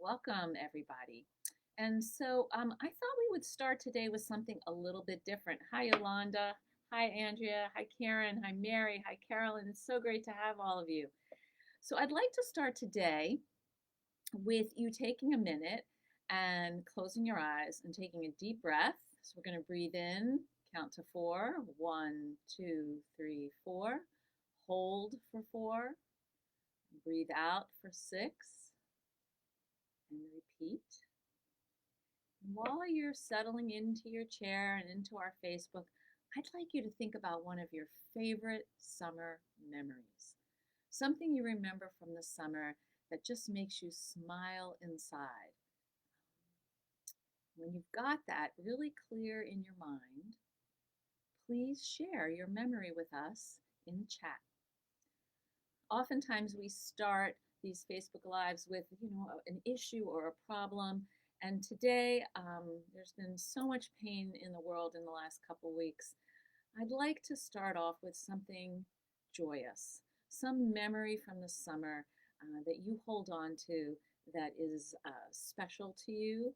Welcome, everybody. I thought we would start today with something a little bit different. Hi, Yolanda. Hi, Andrea. Hi, Karen. Hi, Mary. Hi, Carolyn. It's so great to have all of you. So, I'd like to start today with you taking a minute and closing your eyes and taking a deep breath. So, we're going to breathe in, count to four. One, two, three, four. Hold for four. Breathe out for six. And repeat. While you're settling into your chair and into our Facebook, I'd like you to think about one of your favorite summer memories. Something you remember from the summer that just makes you smile inside. When you've got that really clear in your mind, please share your memory with us in the chat. Oftentimes we start these Facebook Lives with, an issue or a problem. And today, there's been so much pain in the world in the last couple weeks. I'd like to start off with something joyous, some memory from the summer that you hold on to that is special to you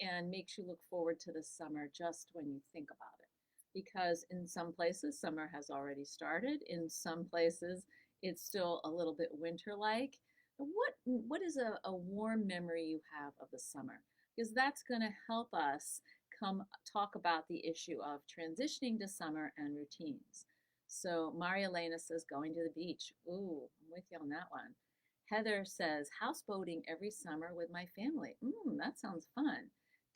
and makes you look forward to the summer just when you think about it. Because in some places, summer has already started. In some places, it's still a little bit winter-like. What is a warm memory you have of the summer? Because that's going to help us come talk about the issue of transitioning to summer and routines. So Maria Elena says going to the beach. Ooh, I'm with you on that one. Heather says houseboating every summer with my family. That sounds fun.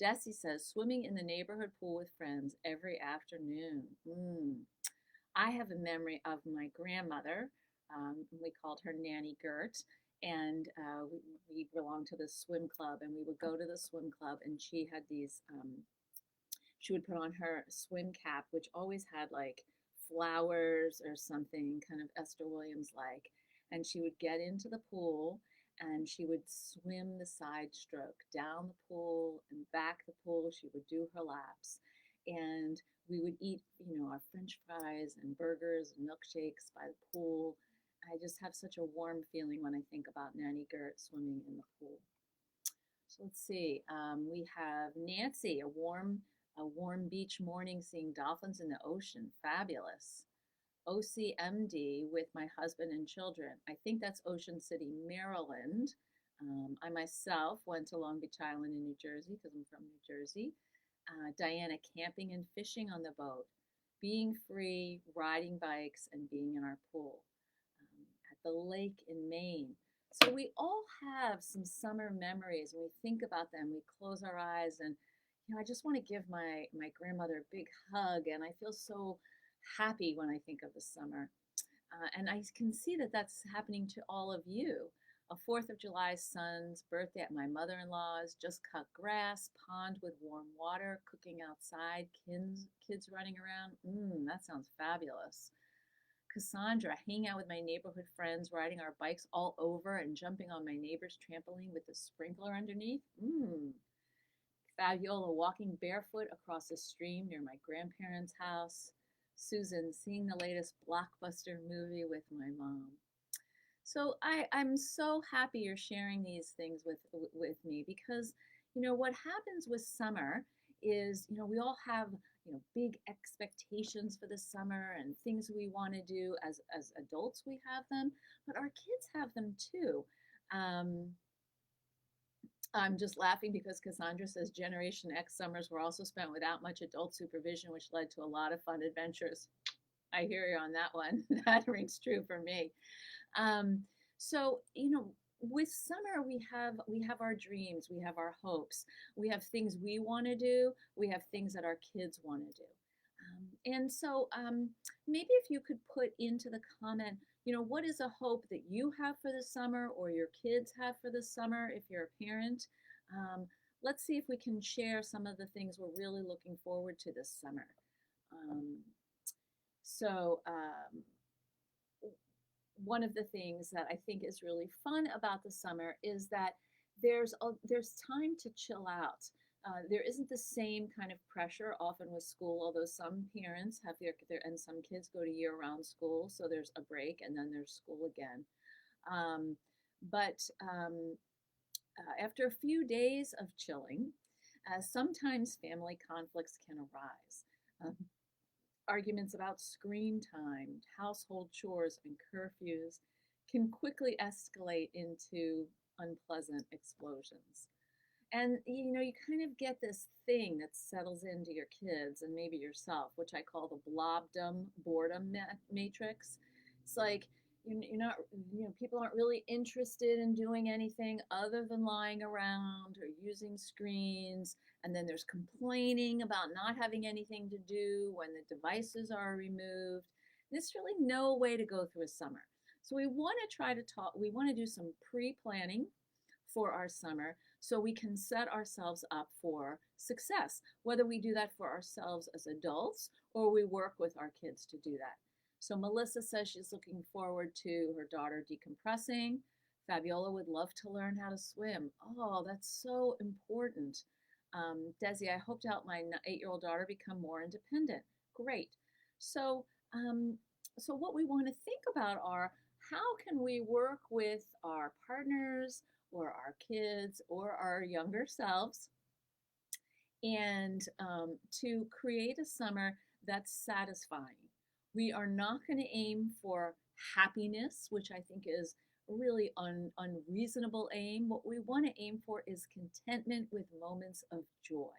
Desi says swimming in the neighborhood pool with friends every afternoon. I have a memory of my grandmother. We called her Nanny Gert, and we belonged to the swim club, and we would go to the swim club, and she had these. She would put on her swim cap, which always had like flowers or something, kind of Esther Williams like, and she would get into the pool and she would swim the side stroke down the pool and back the pool. She would do her laps. And we would eat, our French fries and burgers and milkshakes by the pool. I just have such a warm feeling when I think about Nanny Gert swimming in the pool. So let's see. We have Nancy, a warm beach morning seeing dolphins in the ocean. Fabulous. OCMD with my husband and children. I think that's Ocean City, Maryland. I myself went to Long Beach Island in New Jersey because I'm from New Jersey. Diana, camping and fishing on the boat, being free, riding bikes, and being in our pool. At the lake in Maine. So we all have some summer memories. When we think about them, we close our eyes and I just want to give my grandmother a big hug, and I feel so happy when I think of the summer. And I can see that that's happening to all of you. A 4th of July son's birthday at my mother-in-law's, just cut grass, pond with warm water, cooking outside, kids running around. That sounds fabulous. Cassandra, hanging out with my neighborhood friends, riding our bikes all over and jumping on my neighbor's trampoline with the sprinkler underneath. Fabiola, walking barefoot across a stream near my grandparents' house. Susan, seeing the latest blockbuster movie with my mom. So I'm so happy you're sharing these things with me because, what happens with summer is, we all have, big expectations for the summer and things we want to do as adults, we have them, but our kids have them too. I'm just laughing because Cassandra says Generation X summers were also spent without much adult supervision, which led to a lot of fun adventures. I hear you on that one. That rings true for me. So, with summer we have our dreams, we have our hopes, we have things we want to do, we have things that our kids want to do. Maybe if you could put into the comment, what is a hope that you have for the summer or your kids have for the summer if you're a parent? Let's see if we can share some of the things we're really looking forward to this summer. Um, so one of the things that I think is really fun about the summer is that there's time to chill out. There isn't the same kind of pressure often with school, although some parents have and some kids go to year-round school, so there's a break and then there's school again. But After a few days of chilling, sometimes family conflicts can arise. Um, Arguments about screen time, household chores, and curfews can quickly escalate into unpleasant explosions. And you kind of get this thing that settles into your kids and maybe yourself, which I call the blobdom boredom matrix. It's like you're not, people aren't really interested in doing anything other than lying around or using screens. And then there's complaining about not having anything to do when the devices are removed. There's really no way to go through a summer. So we want to try to talk, we want to do some pre planning for our summer so we can set ourselves up for success, whether we do that for ourselves as adults or we work with our kids to do that. So Melissa says she's looking forward to her daughter decompressing. Fabiola would love to learn how to swim. Oh, that's so important. Desi, I hope to help my 8-year-old daughter become more independent. Great. So, so what we want to think about are how can we work with our partners or our kids or our younger selves and to create a summer that's satisfying. We are not going to aim for happiness, which I think is a really unreasonable aim. What we want to aim for is contentment with moments of joy,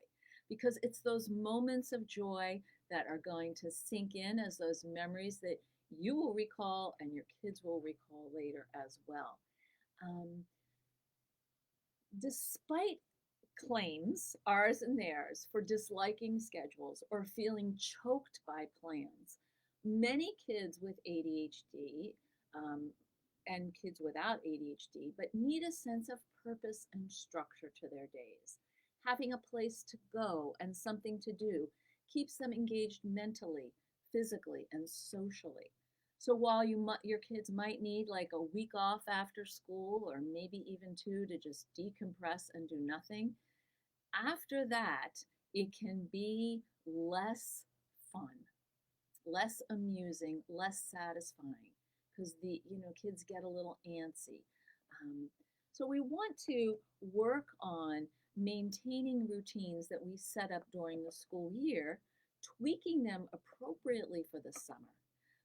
because it's those moments of joy that are going to sink in as those memories that you will recall and your kids will recall later as well. Despite claims, ours and theirs, for disliking schedules or feeling choked by plans, many kids with ADHD and kids without ADHD, but need a sense of purpose and structure to their days. Having a place to go and something to do keeps them engaged mentally, physically, and socially. So while your kids might need like a week off after school or maybe even two to just decompress and do nothing, after that, it can be less fun, less amusing, less satisfying because the kids get a little antsy. So we want to work on maintaining routines that we set up during the school year, tweaking them appropriately for the summer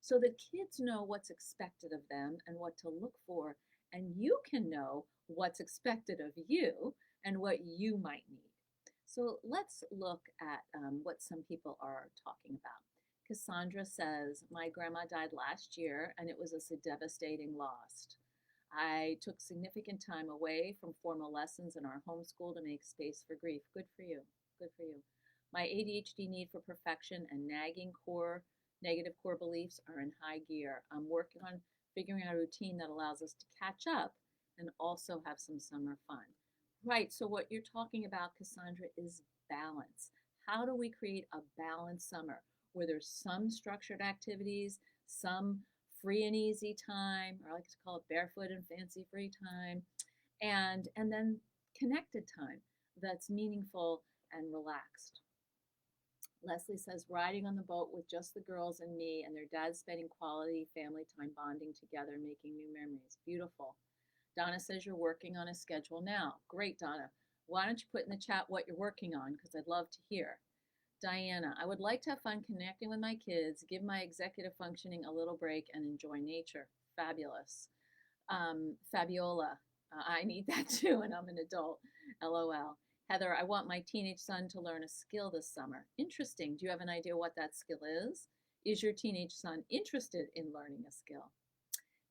so that kids know what's expected of them and what to look for, and you can know what's expected of you and what you might need. So let's look at what some people are talking about. Cassandra says, my grandma died last year and it was a devastating loss. I took significant time away from formal lessons in our homeschool to make space for grief. Good for you. Good for you. My ADHD need for perfection and nagging negative core beliefs are in high gear. I'm working on figuring out a routine that allows us to catch up and also have some summer fun. Right, so what you're talking about, Cassandra, is balance. How do we create a balanced summer where there's some structured activities, some free and easy time, or I like to call it barefoot and fancy free time, and then connected time that's meaningful and relaxed. Leslie says, riding on the boat with just the girls and me and their dad spending quality family time bonding together, making new memories. Beautiful. Donna says you're working on a schedule now. Great, Donna. Why don't you put in the chat what you're working on, because I'd love to hear. Diana, I would like to have fun connecting with my kids, give my executive functioning a little break, and enjoy nature. Fabulous. Fabiola, I need that too, and I'm an adult. LOL. Heather, I want my teenage son to learn a skill this summer. Interesting. Do you have an idea what that skill is? Is your teenage son interested in learning a skill?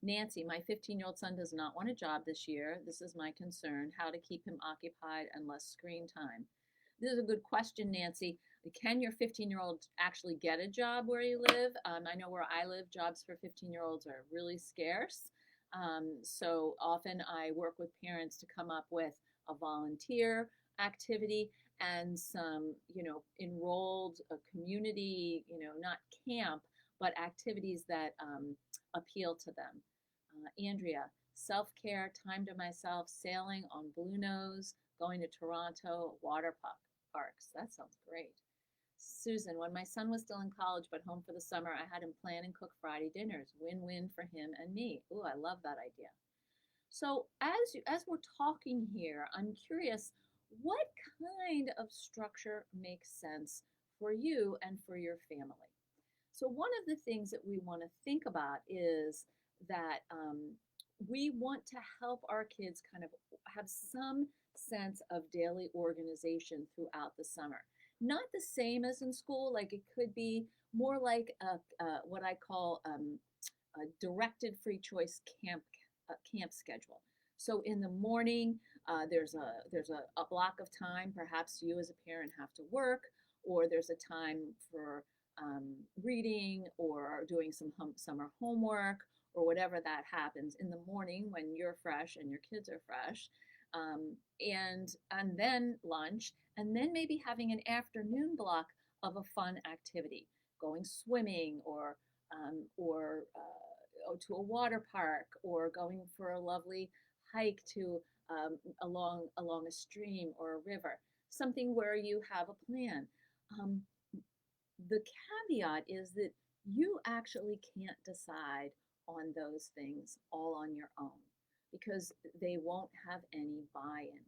Nancy, my 15-year-old son does not want a job this year. This is my concern, how to keep him occupied and less screen time. This is a good question, Nancy. Can your 15-year-old actually get a job where you live? I know where I live, jobs for 15-year-olds are really scarce. So often I work with parents to come up with a volunteer activity and some, enrolled community, not camp, but activities that appeal to them. Andrea, self-care, time to myself, sailing on Blue Nose, going to Toronto, water parks. That sounds great. Susan, when my son was still in college but home for the summer, I had him plan and cook Friday dinners. Win-win for him and me. Ooh, I love that idea. So as we're talking here, I'm curious, what kind of structure makes sense for you and for your family? So one of the things that we want to think about is that we want to help our kids kind of have some sense of daily organization throughout the summer. Not the same as in school, like it could be more like what I call a directed free choice camp schedule. So in the morning, there's a block of time. Perhaps you as a parent have to work, or there's a time for reading or doing some summer homework or whatever that happens in the morning when you're fresh and your kids are fresh, and then lunch, and then maybe having an afternoon block of a fun activity, going swimming or to a water park or going for a lovely hike to along a stream or a river, something where you have a plan. Um, the caveat is that you actually can't decide on those things all on your own because they won't have any buy-in.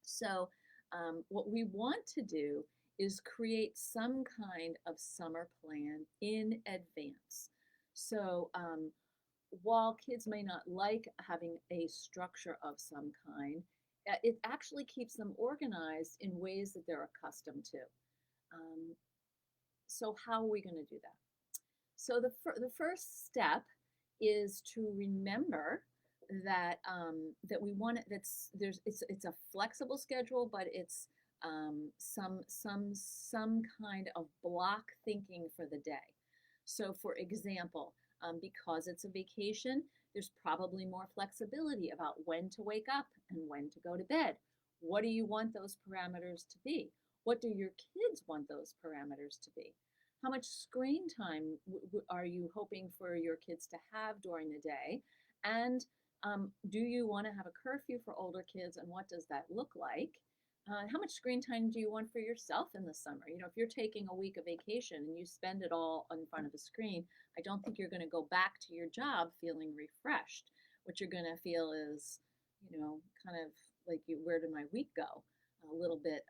So, what we want to do is create some kind of summer plan in advance. So, while kids may not like having a structure of some kind, it actually keeps them organized in ways that they're accustomed to. Um, so, how are we going to do that? So, the first step is to remember that we want it. It's a flexible schedule, but it's some kind of block thinking for the day. So, for example, because it's a vacation, there's probably more flexibility about when to wake up and when to go to bed. What do you want those parameters to be? What do your kids want those parameters to be? How much screen time are you hoping for your kids to have during the day? And do you want to have a curfew for older kids, and what does that look like? How much screen time do you want for yourself in the summer? You know, if you're taking a week of vacation and you spend it all in front of a screen, I don't think you're going to go back to your job feeling refreshed. What you're going to feel is, kind of like, where did my week go? A little bit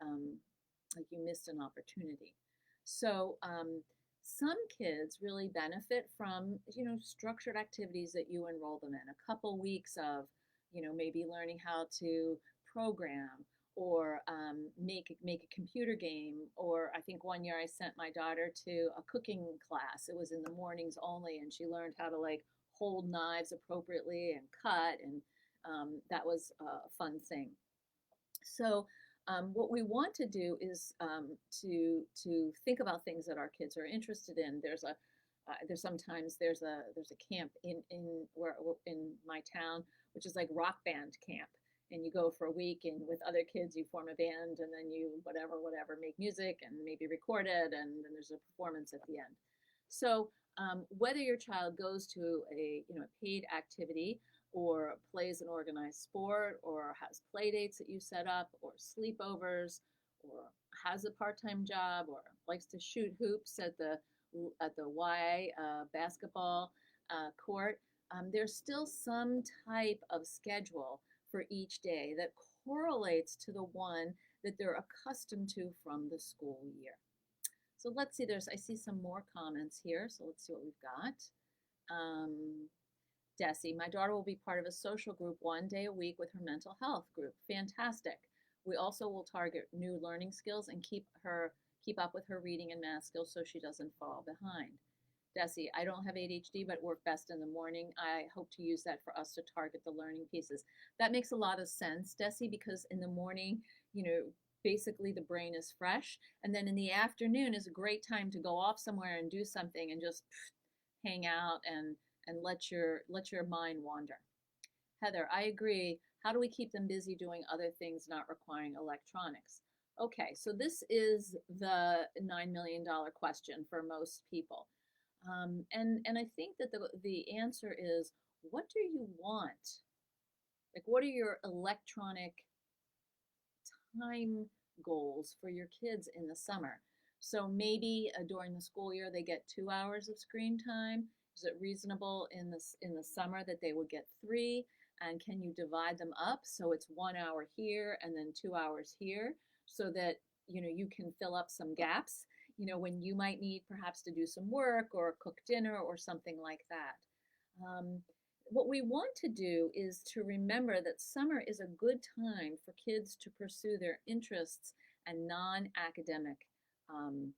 like you missed an opportunity. So some kids really benefit from, structured activities that you enroll them in. A couple weeks of, maybe learning how to program or make a computer game. Or I think one year I sent my daughter to a cooking class. It was in the mornings only, and she learned how to like hold knives appropriately and cut, and that was a fun thing. So what we want to do is to think about things that our kids are interested in. There's a camp in my town, which is like rock band camp, and you go for a week, and with other kids you form a band, and then you whatever make music and maybe record it, and then there's a performance at the end. So whether your child goes to a paid activity or plays an organized sport or has play dates that you set up or sleepovers or has a part-time job or likes to shoot hoops at the Y basketball court, there's still some type of schedule for each day that correlates to the one that they're accustomed to from the school year. So let's see, I see some more comments here. So let's see what we've got. Desi, my daughter will be part of a social group one day a week with her mental health group. Fantastic. We also will target new learning skills and keep up with her reading and math skills so she doesn't fall behind. Desi, I don't have ADHD, but work best in the morning. I hope to use that for us to target the learning pieces. That makes a lot of sense, Desi, because in the morning, basically the brain is fresh, and then in the afternoon is a great time to go off somewhere and do something and just hang out and let your mind wander. Heather, I agree. How do we keep them busy doing other things not requiring electronics? Okay, so this is the $9 million question for most people. And I think that the answer is, what do you want? Like, what are your electronic time goals for your kids in the summer? So maybe during the school year they get 2 hours of screen time. Is it reasonable in the summer that they would get 3? And can you divide them up so it's 1 hour here and then 2 hours here, so that you can fill up some gaps, when you might need perhaps to do some work or cook dinner or something like that. Um, what we want to do is to remember that summer is a good time for kids to pursue their interests and non-academic um,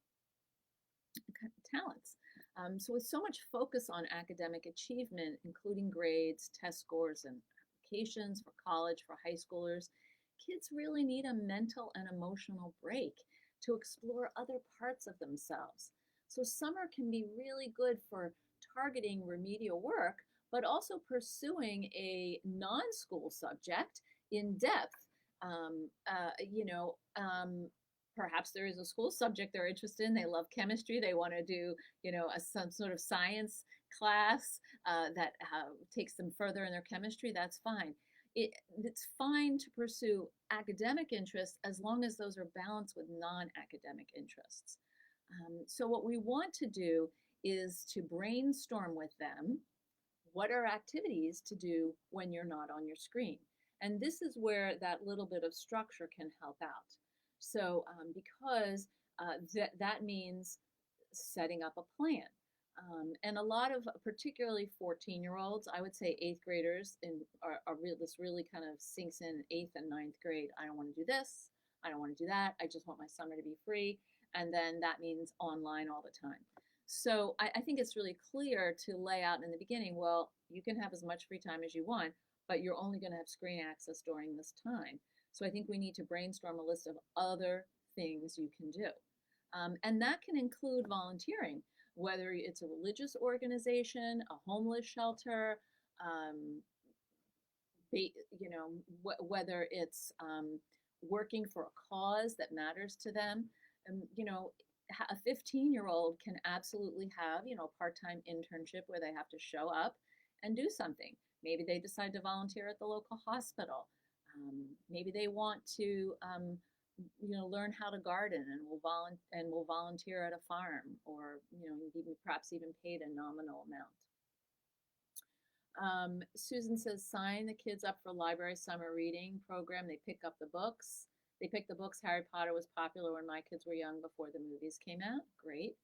talents. So with so much focus on academic achievement, including grades, test scores, and applications for college, for high schoolers, kids really need a mental and emotional break to explore other parts of themselves. So summer can be really good for targeting remedial work, but also pursuing a non-school subject in depth. Um, uh, you know, um, Perhaps there is a school subject they're interested in. They love chemistry. They want to do, some sort of science class that takes them further in their chemistry. That's fine. It's fine to pursue academic interests as long as those are balanced with non-academic interests. So what we want to do is to brainstorm with them what are activities to do when you're not on your screen. And this is where that little bit of structure can help out. So because that means setting up a plan. And a lot of particularly 14-year-olds, I would say eighth graders, this really kind of sinks in eighth and ninth grade. I don't want to do this. I don't want to do that. I just want my summer to be free. And then that means online all the time. So I think it's really clear to lay out in the beginning, well, you can have as much free time as you want, but you're only going to have screen access during this time. So I think we need to brainstorm a list of other things you can do. And that can include volunteering, whether it's a religious organization, a homeless shelter, whether it's working for a cause that matters to them. A 15-year-old can absolutely have, a part-time internship where they have to show up and do something. Maybe they decide to volunteer at the local hospital. Maybe they want to, learn how to garden and will volunteer at a farm, or perhaps even paid a nominal amount. Susan says, sign the kids up for library summer reading program. They pick up the books. They picked the books. Harry Potter was popular when my kids were young before the movies came out. Great.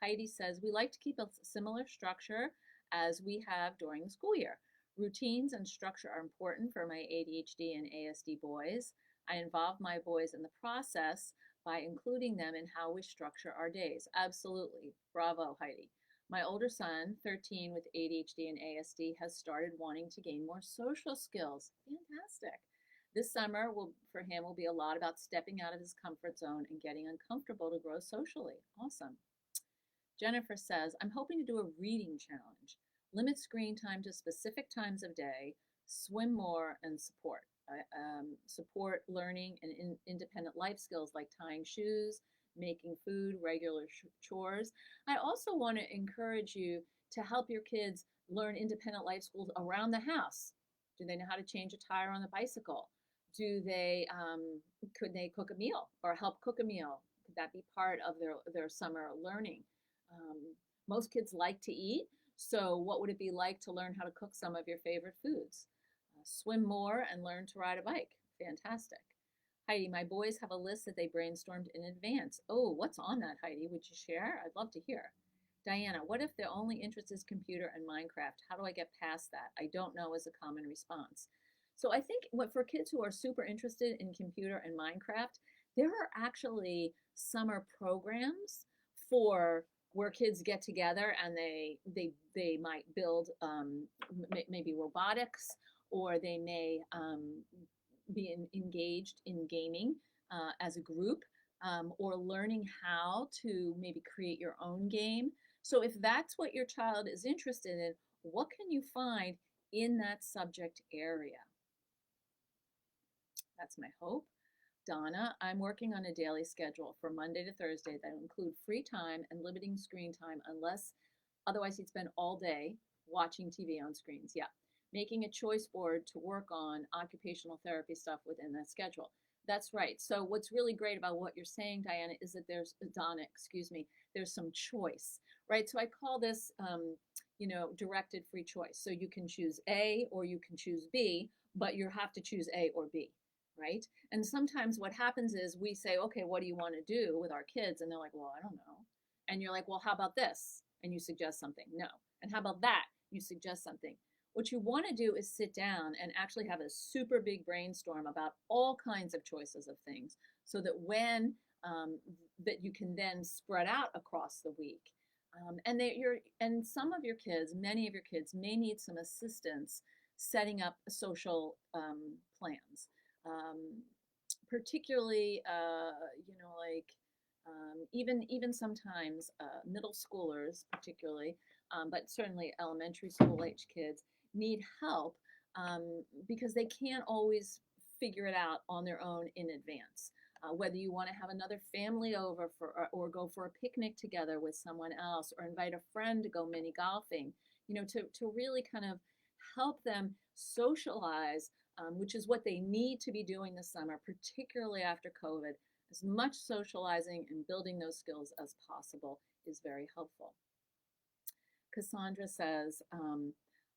Heidi says, we like to keep a similar structure as we have during the school year. Routines and structure are important for my ADHD and ASD boys. I involve my boys in the process by including them in how we structure our days. Absolutely. Bravo, Heidi. My older son, 13, with ADHD and ASD, has started wanting to gain more social skills. Fantastic. This summer for him will be a lot about stepping out of his comfort zone and getting uncomfortable to grow socially. Awesome. Jennifer says, I'm hoping to do a reading challenge. Limit screen time to specific times of day, swim more, and support learning and independent life skills like tying shoes, making food, regular chores. I also want to encourage you to help your kids learn independent life skills around the house. Do they know how to change a tire on the bicycle? Could they cook a meal or help cook a meal? Could that be part of their summer learning? Most kids like to eat, so what would it be like to learn how to cook some of your favorite foods? Swim more and learn to ride a bike. Fantastic. Heidi, my boys have a list that they brainstormed in advance. Oh, what's on that, Heidi? Would you share? I'd love to hear. Diana, what if their only interest is computer and Minecraft? How do I get past that? I don't know is a common response. So I think for kids who are super interested in computer and Minecraft, there are actually summer programs for where kids get together and they might build maybe robotics, or they may be engaged in gaming as a group, or learning how to maybe create your own game. So if that's what your child is interested in, what can you find in that subject area? That's my hope. Donna, I'm working on a daily schedule for Monday to Thursday that will include free time and limiting screen time unless otherwise he'd spend all day watching TV on screens. Yeah. Making a choice board to work on occupational therapy stuff within that schedule. That's right. So what's really great about what you're saying, Diana, is that there's some choice, right? So I call this, directed free choice. So you can choose A or you can choose B, but you have to choose A or B, right? And sometimes what happens is we say, okay, what do you want to do with our kids? And they're like, well, I don't know. And you're like, well, how about this? And you suggest something. No. And how about that? You suggest something. What you want to do is sit down and actually have a super big brainstorm about all kinds of choices of things so that when that you can then spread out across the week. And some of your kids, many of your kids may need some assistance setting up social plans, um, particularly, like even sometimes middle schoolers, particularly, but certainly elementary school age kids need help because they can't always figure it out on their own in advance. Whether you want to have another family over or go for a picnic together with someone else or invite a friend to go mini golfing, to really kind of help them socialize, which is what they need to be doing this summer, particularly after COVID. As much socializing and building those skills as possible is very helpful. Cassandra says,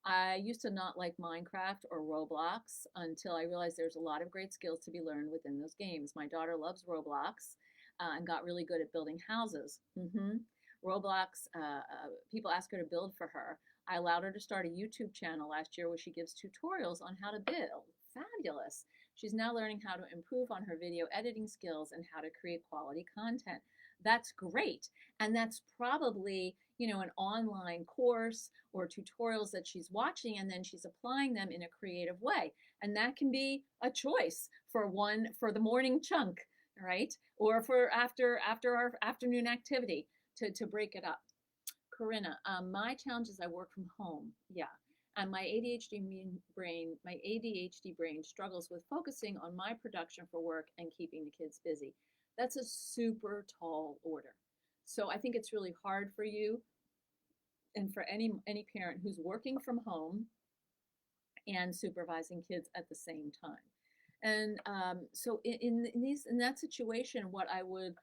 I used to not like Minecraft or Roblox until I realized there's a lot of great skills to be learned within those games. My daughter loves Roblox and got really good at building houses. Roblox, people ask her to build for her. I allowed her to start a YouTube channel last year where she gives tutorials on how to build. Fabulous. She's now learning how to improve on her video editing skills and how to create quality content. That's great. And that's probably, an online course or tutorials that she's watching and then she's applying them in a creative way. And that can be a choice for the morning chunk, right? Or for after our afternoon activity to break it up. Corinna, my challenge is I work from home. Yeah. And my ADHD brain struggles with focusing on my production for work and keeping the kids busy. That's a super tall order. So I think it's really hard for you and for any parent who's working from home and supervising kids at the same time. And so in that situation, what I would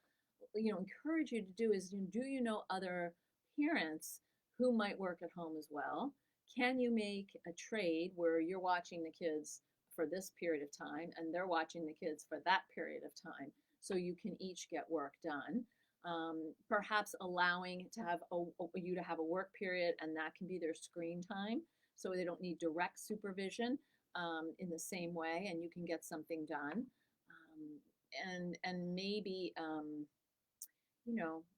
encourage you to do is, do you know other parents who might work at home as well? Can you make a trade where you're watching the kids for this period of time and they're watching the kids for that period of time so you can each get work done? Perhaps allowing to have you to have a work period and that can be their screen time so they don't need direct supervision in the same way and you can get something done. And maybe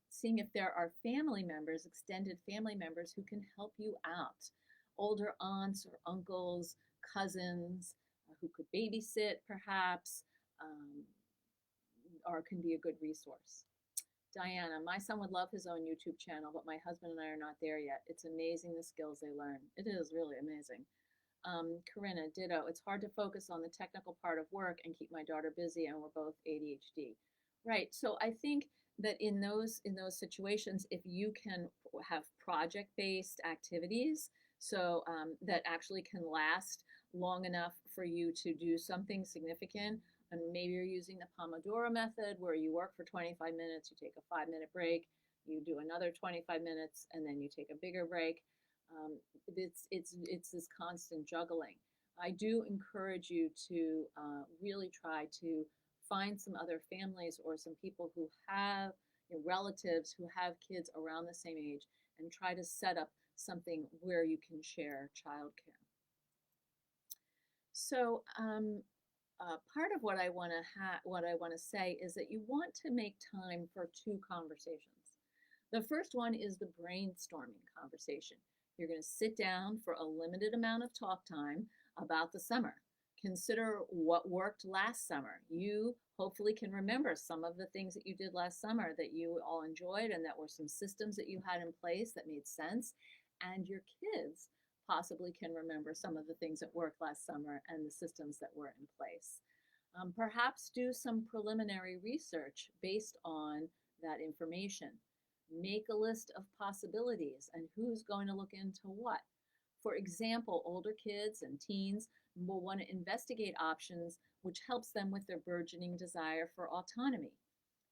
seeing if there are family members, extended family members who can help you out. Older aunts or uncles, cousins who could babysit perhaps, or can be a good resource. Diana, my son would love his own YouTube channel, but my husband and I are not there yet. It's amazing the skills they learn. It is really amazing. Corinna, ditto. It's hard to focus on the technical part of work and keep my daughter busy, and we're both ADHD. Right. So I think that in those situations, if you can have project-based activities, so that actually can last long enough for you to do something significant, and maybe you're using the Pomodoro method where you work for 25 minutes, you take a 5-minute break, you do another 25 minutes, and then you take a bigger break. It's this constant juggling. I do encourage you to really try to find some other families or some people who have relatives who have kids around the same age and try to set up something where you can share childcare. So part of what I want to say is that you want to make time for 2 conversations. The first one is the brainstorming conversation. You're going to sit down for a limited amount of talk time about the summer. Consider what worked last summer. You hopefully can remember some of the things that you did last summer that you all enjoyed and that were some systems that you had in place that made sense. And your kids possibly can remember some of the things that worked last summer and the systems that were in place. Perhaps do some preliminary research based on that information. Make a list of possibilities and who's going to look into what. For example, older kids and teens will want to investigate options which helps them with their burgeoning desire for autonomy.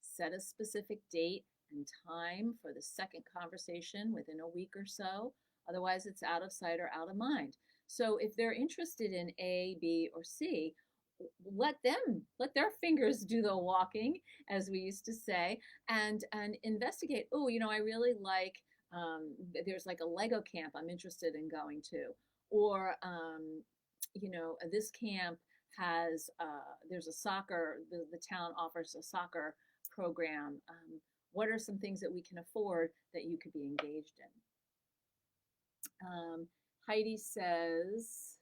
Set a specific date and time for the second conversation within a week or so, Otherwise, it's out of sight or out of mind. So if they're interested in A, B, or C, let their fingers do the walking, as we used to say, and investigate. Oh, I really like. There's like a Lego camp I'm interested in going to, or this camp has there's a soccer. The town offers a soccer program. What are some things that we can afford that you could be engaged in? Heidi says,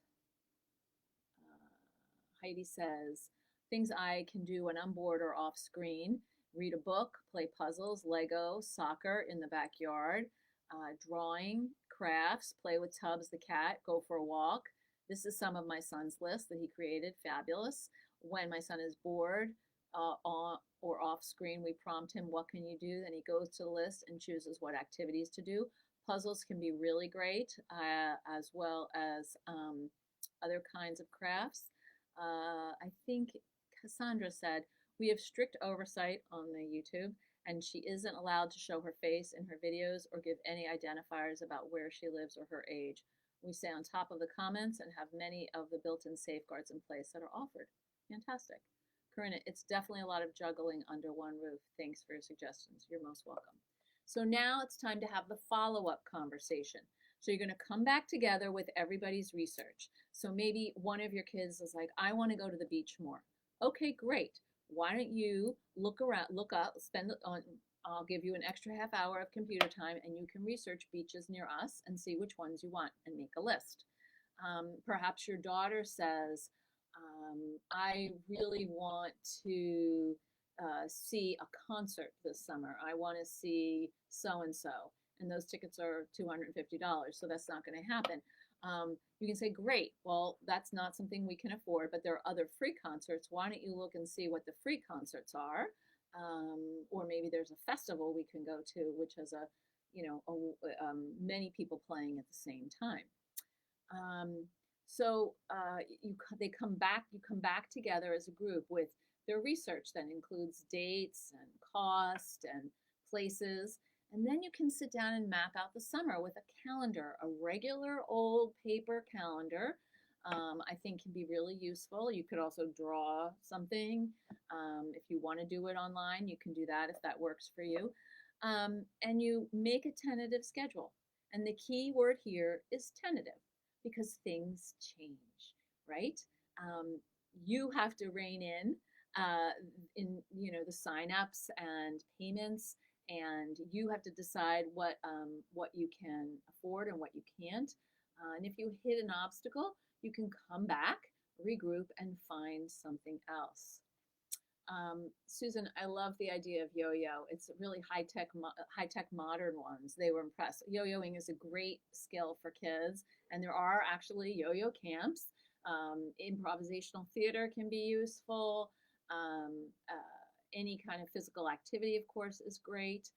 Heidi says, things I can do when I'm bored or off screen: read a book, play puzzles, Lego, soccer in the backyard, drawing, crafts, play with Tubbs the cat, go for a walk. This is some of my son's list that he created. Fabulous. When my son is bored on or off screen, we prompt him, what can you do? Then he goes to the list and chooses what activities to do. Puzzles can be really great, as well as other kinds of crafts. I think Cassandra said, we have strict oversight on the YouTube, and she isn't allowed to show her face in her videos or give any identifiers about where she lives or her age. We stay on top of the comments and have many of the built-in safeguards in place that are offered. Fantastic. Corinna, it's definitely a lot of juggling under one roof. Thanks for your suggestions. You're most welcome. So now it's time to have the follow-up conversation. So you're going to come back together with everybody's research. So maybe one of your kids is like, I want to go to the beach more. Okay, great. Why don't you look around, look up, spend on, I'll give you an extra half hour of computer time and you can research beaches near us and see which ones you want and make a list. Perhaps your daughter says, I really want to see a concert this summer. I want to see so and so, and those tickets are $250, so that's not going to happen. You can say, great, well, that's not something we can afford, but there are other free concerts. Why don't you look and see what the free concerts are? Or maybe there's a festival we can go to, which has many people playing at the same time. They come back. You come back together as a group with their research that includes dates and cost and places. And then you can sit down and map out the summer with a calendar, a regular old paper calendar. I think can be really useful. You could also draw something. If you want to do it online, you can do that if that works for you. And you make a tentative schedule. And the key word here is tentative, because things change, right? You have to rein in the signups and payments, and you have to decide what you can afford and what you can't. And if you hit an obstacle, you can come back, regroup, and find something else. Susan, I love the idea of yo-yo. It's really high-tech modern ones. They were impressed. Yo-yoing is a great skill for kids, and there are actually yo-yo camps. Improvisational theater can be useful. Any kind of physical activity, of course, is great.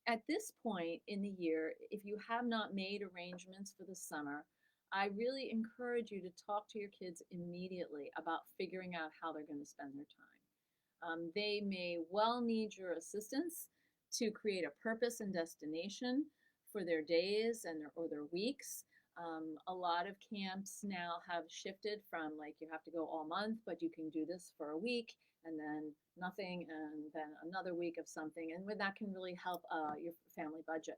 At this point in the year, if you have not made arrangements for the summer, I really encourage you to talk to your kids immediately about figuring out how they're going to spend their time. They may well need your assistance to create a purpose and destination for their days or their weeks. A lot of camps now have shifted from, like, you have to go all month, but you can do this for a week and then nothing and then another week of something, and that can really help your family budget.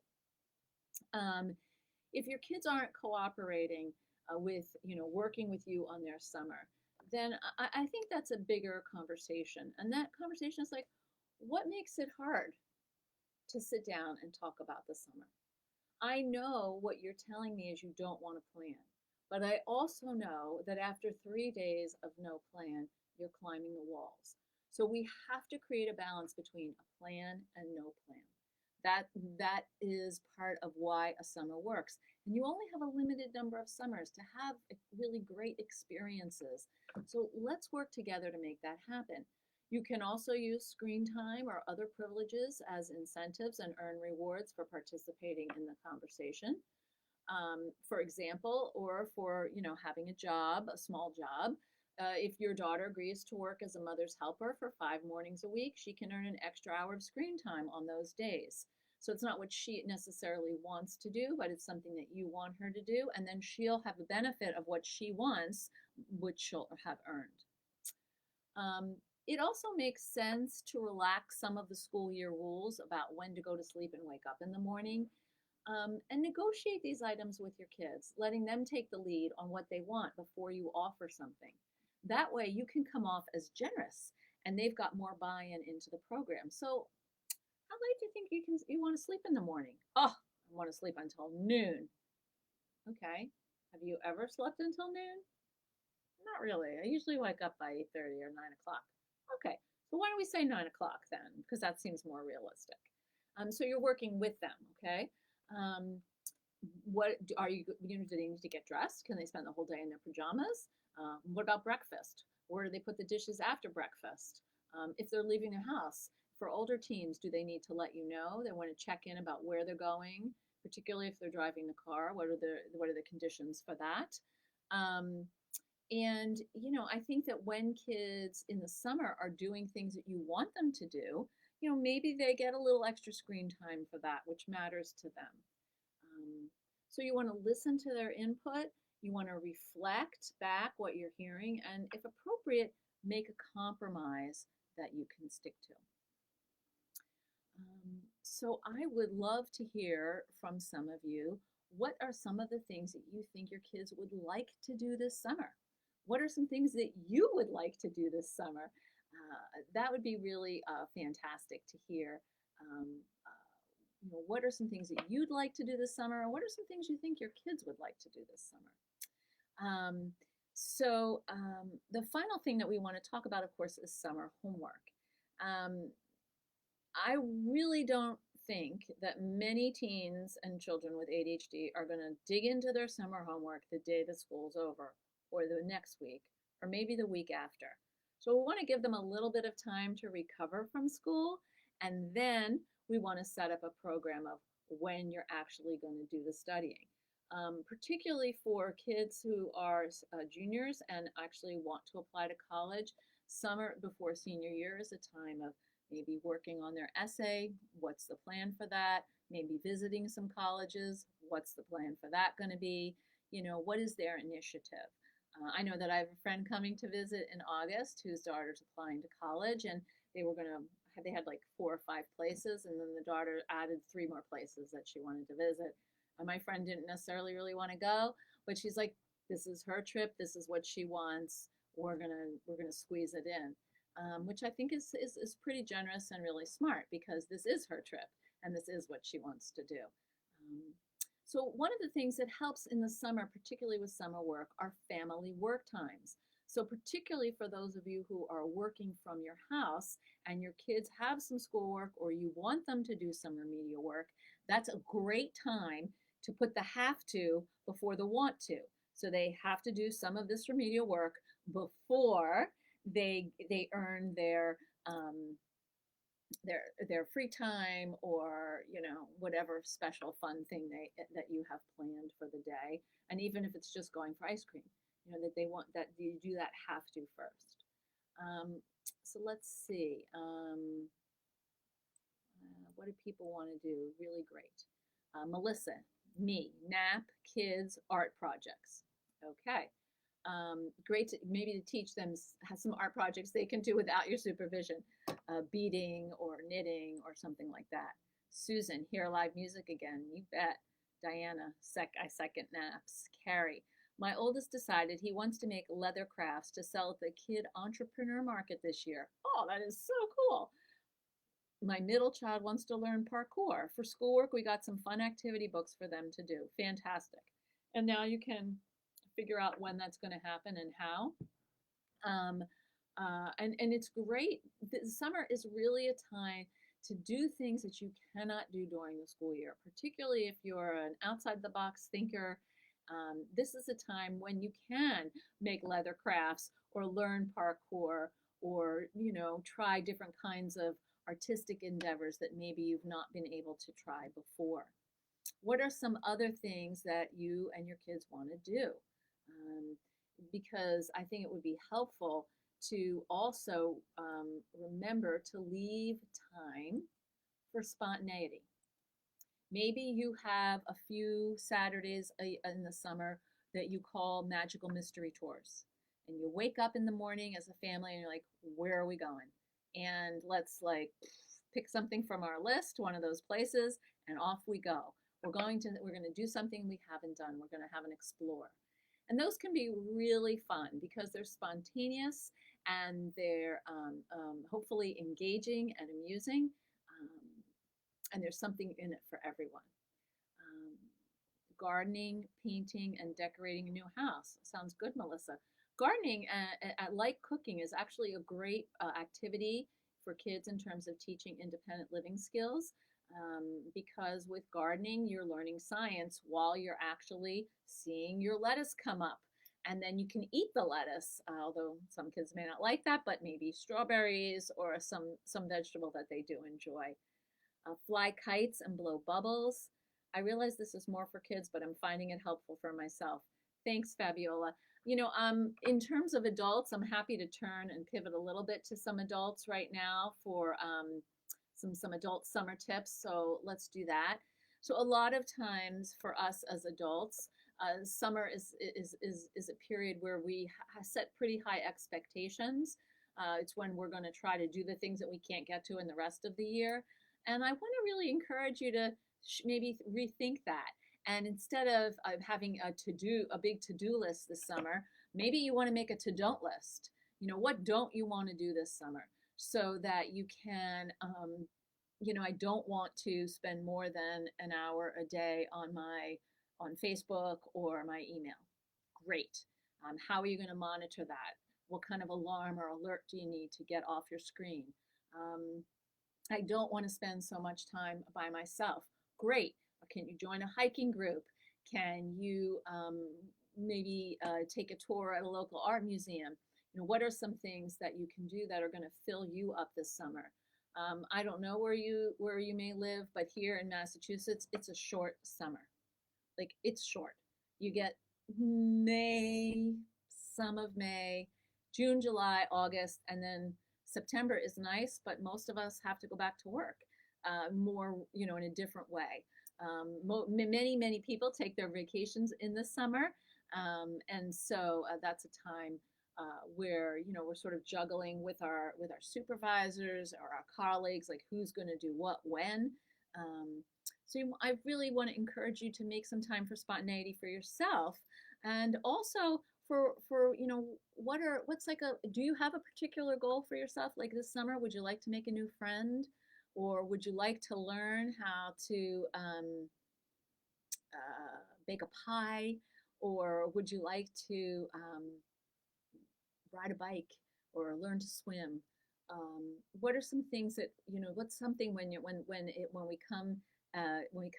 If your kids aren't cooperating with, working with you on their summer, then I think that's a bigger conversation. And that conversation is like, what makes it hard to sit down and talk about the summer? I know what you're telling me is you don't want to plan, but I also know that after 3 days of no plan, you're climbing the walls. So we have to create a balance between a plan and no plan. That is part of why a summer works. And you only have a limited number of summers to have really great experiences. So let's work together to make that happen. You can also use screen time or other privileges as incentives and earn rewards for participating in the conversation. For example, or for having a job, a small job. If your daughter agrees to work as a mother's helper for 5 mornings a week, she can earn an extra hour of screen time on those days. So it's not what she necessarily wants to do, but it's something that you want her to do. And then she'll have the benefit of what she wants, which she'll have earned. It also makes sense to relax some of the school year rules about when to go to sleep and wake up in the morning, and negotiate these items with your kids, letting them take the lead on what they want before you offer something. That way, you can come off as generous, and they've got more buy-in into the program. So, how late do you think you want to sleep in the morning? Oh, I want to sleep until noon. Okay. Have you ever slept until noon? Not really. I usually wake up by 8:30 or 9 o'clock. Okay. So why don't we say 9 o'clock then? Because that seems more realistic. So you're working with them. Okay. Um, what are you? Do they need to get dressed? Can they spend the whole day in their pajamas? What about breakfast? Where do they put the dishes after breakfast? If they're leaving their house, for older teens, do they need to let you know? They want to check in about where they're going, particularly if they're driving the car. What are the conditions for that? Um, and I think that when kids in the summer are doing things that you want them to do, maybe they get a little extra screen time for that, which matters to them. Um, so you want to listen to their input. You want to reflect back what you're hearing, and if appropriate, make a compromise that you can stick to. So I would love to hear from some of you. What are some of the things that you think your kids would like to do this summer? What are some things that you would like to do this summer? That would be really fantastic to hear. Um, what are some things that you'd like to do this summer? And what are some things you think your kids would like to do this summer? The final thing that we want to talk about, of course, is summer homework. I really don't think that many teens and children with ADHD are going to dig into their summer homework the day the school's over, or the next week, or maybe the week after. So we want to give them a little bit of time to recover from school, and then we want to set up a program of when you're actually going to do the studying. Particularly for kids who are juniors and actually want to apply to college, summer before senior year is a time of maybe working on their essay. What's the plan for that? Maybe visiting some colleges. What's the plan for that going to be? What is their initiative? I know that I have a friend coming to visit in August whose daughter's applying to college, and they had like 4 or 5 places, and then the daughter added 3 more places that she wanted to visit. And my friend didn't necessarily really want to go, but she's like, this is her trip. This is what she wants. We're gonna squeeze it in, which I think is pretty generous and really smart, because this is her trip and this is what she wants to do. So one of the things that helps in the summer, particularly with summer work, are family work times. So particularly for those of you who are working from your house and your kids have some schoolwork, or you want them to do some remedial work, that's a great time to put the have to before the want to. So they have to do some of this remedial work before they earn their free time, or whatever special fun thing that you have planned for the day. And even if it's just going for ice cream, that they want that you do that have to first. So let's see. What do people want to do? Really great. Melissa, me, nap, kids, art projects. Okay. Great maybe to teach them, have some art projects they can do without your supervision, beading or knitting or something like that. Susan, hear live music again. You bet. Diana, I second naps. Carrie, my oldest decided he wants to make leather crafts to sell at the Kid Entrepreneur Market this year. Oh, that is so cool. My middle child wants to learn parkour. For schoolwork, we got some fun activity books for them to do. Fantastic. And now you can figure out when that's going to happen and how. And it's great. The summer is really a time to do things that you cannot do during the school year, particularly if you're an outside the box thinker. This is a time when you can make leather crafts or learn parkour, or try different kinds of artistic endeavors that maybe you've not been able to try before. What are some other things that you and your kids want to do? because I think it would be helpful to also remember to leave time for spontaneity. Maybe you have a few Saturdays in the summer that you call magical mystery tours. And you wake up in the morning as a family and you're like, where are we going? And let's like pick something from our list, one of those places, and off we go. We're going to do something we haven't done. We're going to have an explore. And those can be really fun because they're spontaneous and they're hopefully engaging and amusing. Um, and there's something in it for everyone. Um, Gardening, painting, and decorating a new house. Sounds good, Melissa. Gardening, like cooking, is actually a great activity for kids in terms of teaching independent living skills. Because with gardening, you're learning science while you're actually seeing your lettuce come up. And then you can eat the lettuce, although some kids may not like that, but maybe strawberries or some vegetable that they do enjoy. Fly kites and blow bubbles. I realize this is more for kids, but I'm finding it helpful for myself. Thanks, Fabiola. In terms of adults, I'm happy to turn and pivot a little bit to some adults right now for some adult summer tips. So let's do that. So a lot of times for us as adults, summer is a period where we set pretty high expectations. It's when we're going to try to do the things that we can't get to in the rest of the year. And I want to really encourage you to maybe rethink that. And instead of having a big to-do list this summer, maybe you want to make a to-don't list. What don't you want to do this summer? So that you can, I don't want to spend more than an hour a day on Facebook or my email. Great. How are you going to monitor that? What kind of alarm or alert do you need to get off your screen? I don't want to spend so much time by myself. Great. Can you join a hiking group? Can you maybe take a tour at a local art museum? What are some things that you can do that are going to fill you up this summer? I don't know where you may live, but here in Massachusetts, it's a short summer. Like, it's short. You get May, some of May, June, July, August, and then September is nice, but most of us have to go back to work more, in a different way. Many people take their vacations in the summer, and so that's a time where we're sort of juggling with our supervisors or our colleagues, like who's going to do what when. I really want to encourage you to make some time for spontaneity for yourself, and also for do you have a particular goal for yourself? Like this summer, would you like to make a new friend, or would you like to learn how to bake a pie, or would you like to ride a bike or learn to swim? What are some things that what's something when we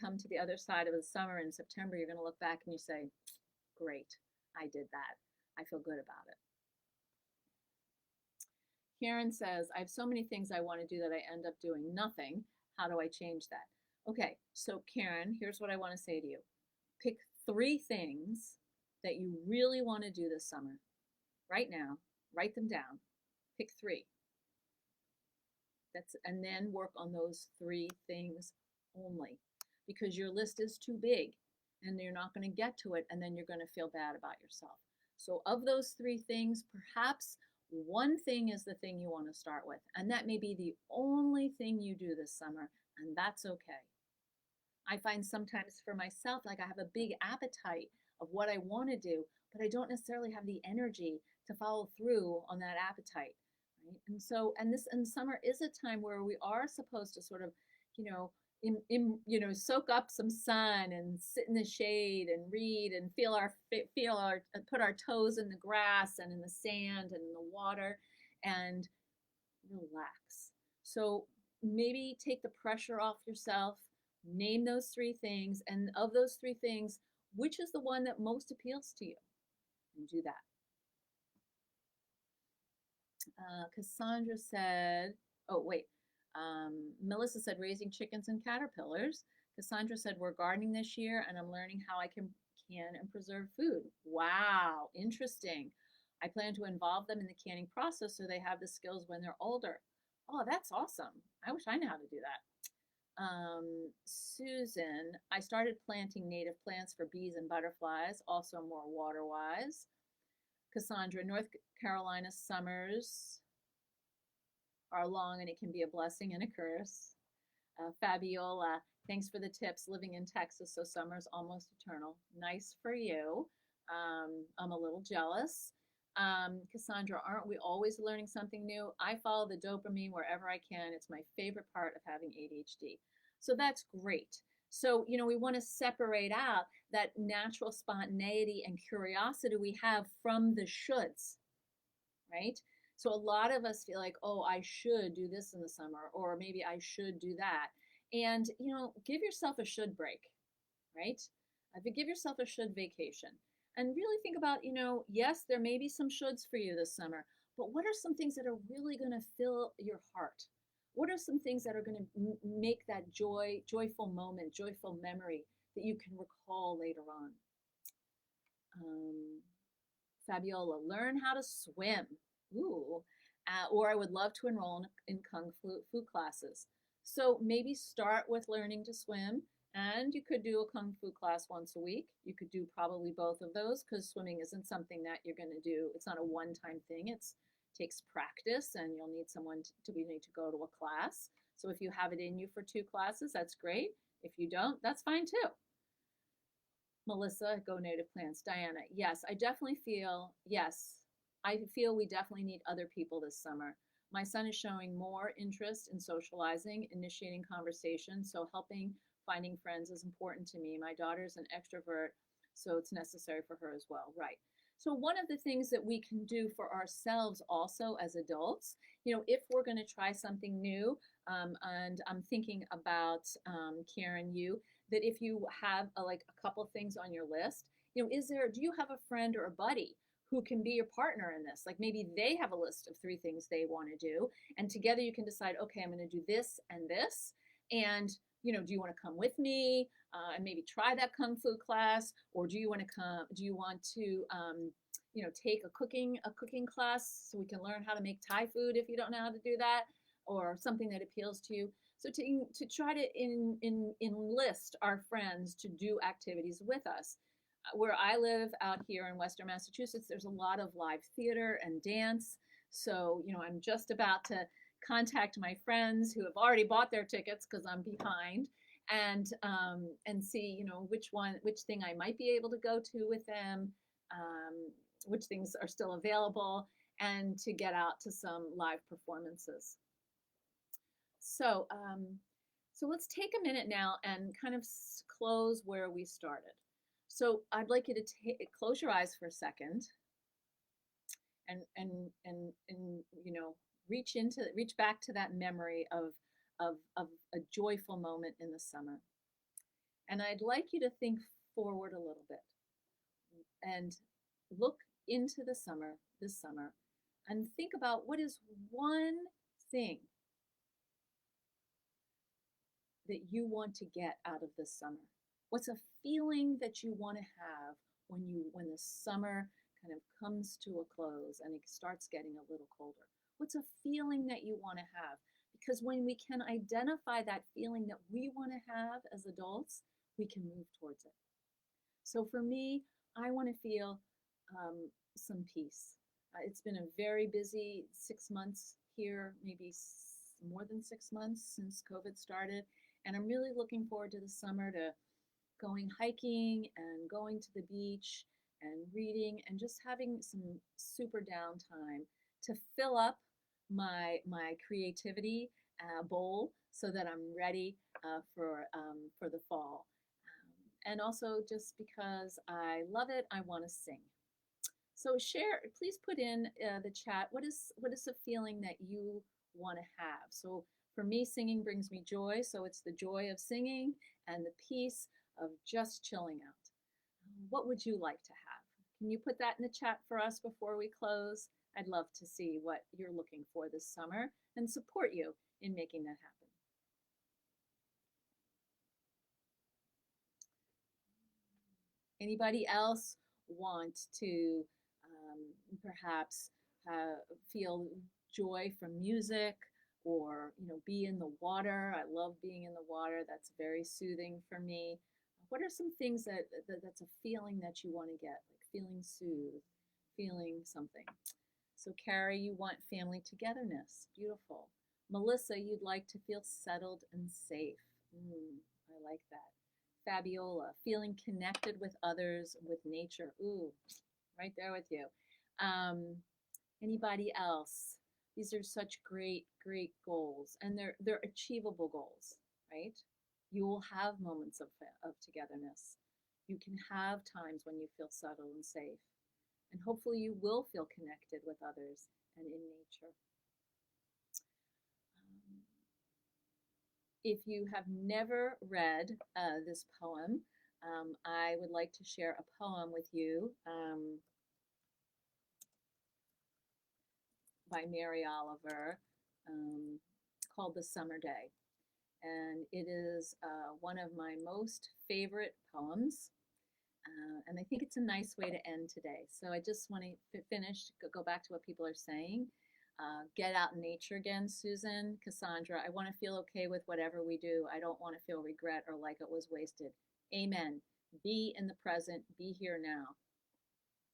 come to the other side of the summer in September, you're going to look back and you say, great, I did that. I feel good about it. Karen says, I have so many things I want to do that I end up doing nothing. How do I change that? Okay, so Karen, here's what I want to say to you. Pick 3 things that you really want to do this summer. Right now, write them down. Pick 3. And then work on those 3 things only, because your list is too big and you're not going to get to it, and then you're going to feel bad about yourself. So of those 3 things, perhaps one thing is the thing you want to start with, and that may be the only thing you do this summer, and that's okay. I find sometimes for myself, like I have a big appetite of what I want to do, but I don't necessarily have the energy to follow through on that appetite. Right? And summer is a time where we are supposed to sort of, soak up some sun and sit in the shade and read and put our toes in the grass and in the sand and in the water and relax. So maybe take the pressure off yourself, name those 3 things, and of those 3 things, which is the one that most appeals to you? And do that. Cassandra said, Melissa said raising chickens and caterpillars. Cassandra said we're gardening this year, and I'm learning how I can can and preserve food. Wow, interesting. I plan to involve them in the canning process so they have the skills when they're older. Oh, that's awesome. I wish I knew how to do that. Susan, I started planting native plants for bees and butterflies, also more water wise. Cassandra, North Carolina summers are long and it can be a blessing and a curse. Fabiola, thanks for the tips. Living in Texas, so summer's almost eternal. Nice for you. I'm a little jealous. Cassandra, aren't we always learning something new? I follow the dopamine wherever I can. It's my favorite part of having ADHD. So that's great. So, we want to separate out that natural spontaneity and curiosity we have from the shoulds, right? So a lot of us feel like, oh, I should do this in the summer, or maybe I should do that. And, give yourself a should break, right? Give yourself a should vacation and really think about, yes, there may be some shoulds for you this summer, but what are some things that are really going to fill your heart? What are some things that are going to make that joyful moment, joyful memory that you can recall later on? Fabiola, learn how to swim. Ooh. Or I would love to enroll in Kung Fu classes. So maybe start with learning to swim, and you could do a Kung Fu class once a week. You could do probably both of those because swimming isn't something that you're going to do. It's not a one-time thing. It takes practice, and you'll need someone to need to go to a class. So if you have it in you for 2 classes, that's great. If you don't, that's fine too. Melissa, go native plants. Diana, yes, I feel we definitely need other people this summer. My son is showing more interest in socializing, initiating conversation, so finding friends is important to me. My daughter's an extrovert, so it's necessary for her as well. Right. So one of the things that we can do for ourselves also as adults, if we're going to try something new, and I'm thinking about, Karen, that if you have like a couple things on your list, do you have a friend or a buddy who can be your partner in this? Like maybe they have a list of 3 things they want to do, and together you can decide, okay, I'm going to do this and this, and do you want to come with me and maybe try that Kung Fu class, or do you want to take a cooking class so we can learn how to make Thai food if you don't know how to do that, or something that appeals to you. So to try to enlist our friends to do activities with us. Where I live out here in Western Massachusetts, there's a lot of live theater and dance. So, I'm just about to contact my friends who have already bought their tickets because I'm behind, and see, which thing I might be able to go to with them, which things are still available, and to get out to some live performances. So, so let's take a minute now and kind of close where we started. So I'd like you to close your eyes for a second, and reach back to that memory of a joyful moment in the summer. And I'd like you to think forward a little bit and look into this summer, and think about what is one thing that you want to get out of this summer. What's a feeling that you want to have when the summer kind of comes to a close and it starts getting a little colder? What's a feeling that you want to have? Because when we can identify that feeling that we want to have as adults, we can move towards it. So for me, I want to feel some peace. It's been a very busy 6 months here, maybe more than 6 months since COVID started. And I'm really looking forward to the summer, to going hiking and going to the beach and reading and just having some super downtime to fill up my creativity bowl so that I'm ready for the fall. And also just because I love it, I want to sing. So please put in the chat, what is a feeling that you want to have? So for me, singing brings me joy, so it's the joy of singing and the peace of just chilling out. What would you like to have? Can you put that in the chat for us before we close? I'd love to see what you're looking for this summer and support you in making that happen. Anybody else want to perhaps feel joy from music, or be in the water? I love being in the water. That's very soothing for me. What are some things that's a feeling that you want to get, like feeling soothed, feeling something? So Carrie, you want family togetherness. Beautiful. Melissa, you'd like to feel settled and safe. I like that. Fabiola, feeling connected with others, with nature. Ooh, right there with you. Um, Anybody else? These are such great, great goals, and they're achievable goals, right? You will have moments of togetherness. You can have times when you feel settled and safe, and hopefully you will feel connected with others and in nature. Um, if you have never read this poem, I would like to share a poem with you by Mary Oliver called The Summer Day. And it is one of my most favorite poems. And I think it's a nice way to end today. So I just want to finish, go back to what people are saying. Get out in nature again, Susan. Cassandra, I want to feel okay with whatever we do. I don't want to feel regret or like it was wasted. Amen. Be in the present, be here now.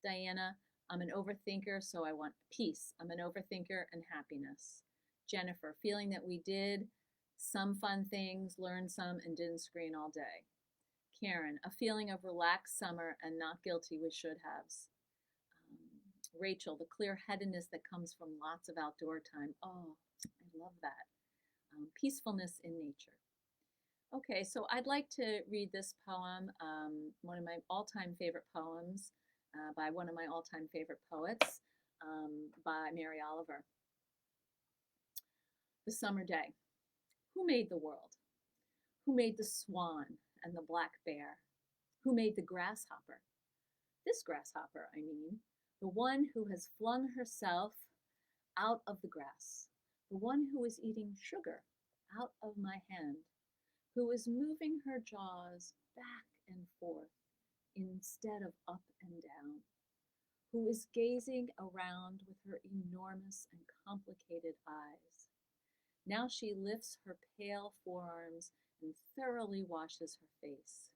Diana, I'm an overthinker, so I want peace. I'm an overthinker and happiness. Jennifer, feeling that we did some fun things, learned some, and didn't screen all day. Karen, a feeling of relaxed summer and not guilty with should haves. Rachel, the clear headedness that comes from lots of outdoor time. Oh, I love that. Peacefulness in nature. Okay, so I'd like to read this poem, one of my all-time favorite poems by one of my all-time favorite poets, by Mary Oliver. The Summer Day. Who made the world? Who made the swan and the black bear? Who made the grasshopper? This grasshopper, I mean, the one who has flung herself out of the grass, the one who is eating sugar out of my hand, who is moving her jaws back and forth instead of up and down, who is gazing around with her enormous and complicated eyes. Now she lifts her pale forearms and thoroughly washes her face.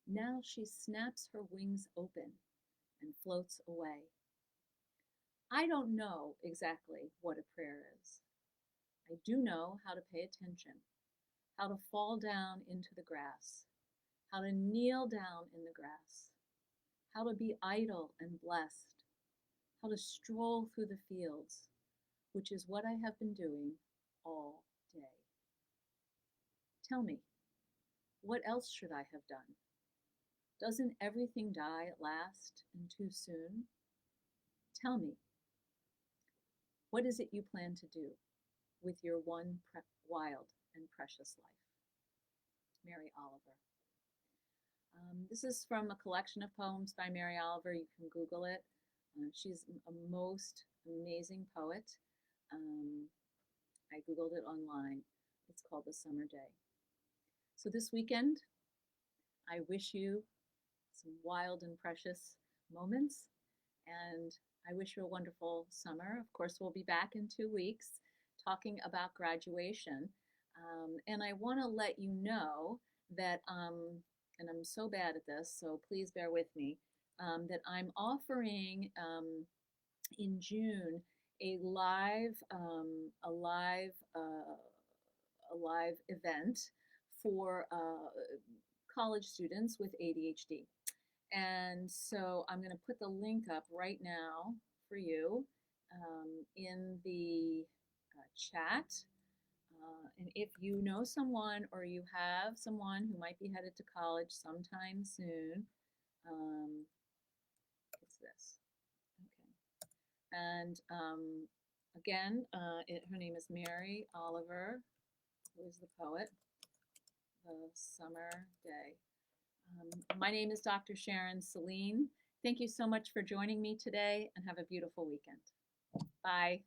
Now she snaps her wings open and floats away. I don't know exactly what a prayer is. I do know how to pay attention, how to fall down into the grass, how to kneel down in the grass, how to be idle and blessed, how to stroll through the fields, which is what I have been doing all day. Tell me, what else should I have done? Doesn't everything die at last and too soon? Tell me, what is it you plan to do with your one wild and precious life? Mary Oliver. This is from a collection of poems by Mary Oliver. You can Google it. She's a most amazing poet. I Googled it online. It's called The Summer Day. So this weekend, I wish you some wild and precious moments, and I wish you a wonderful summer. Of course, we'll be back in 2 weeks talking about graduation. And I want to let you know that, and I'm so bad at this, so please bear with me, that I'm offering in June a live event for college students with ADHD. And so I'm going to put the link up right now for you in the chat. And if you know someone or you have someone who might be headed to college sometime soon, it's this. Okay. And again, her name is Mary Oliver, who is the poet. The Summer Day. My name is Dr. Sharon Saline. Thank you so much for joining me today, and have a beautiful weekend. Bye.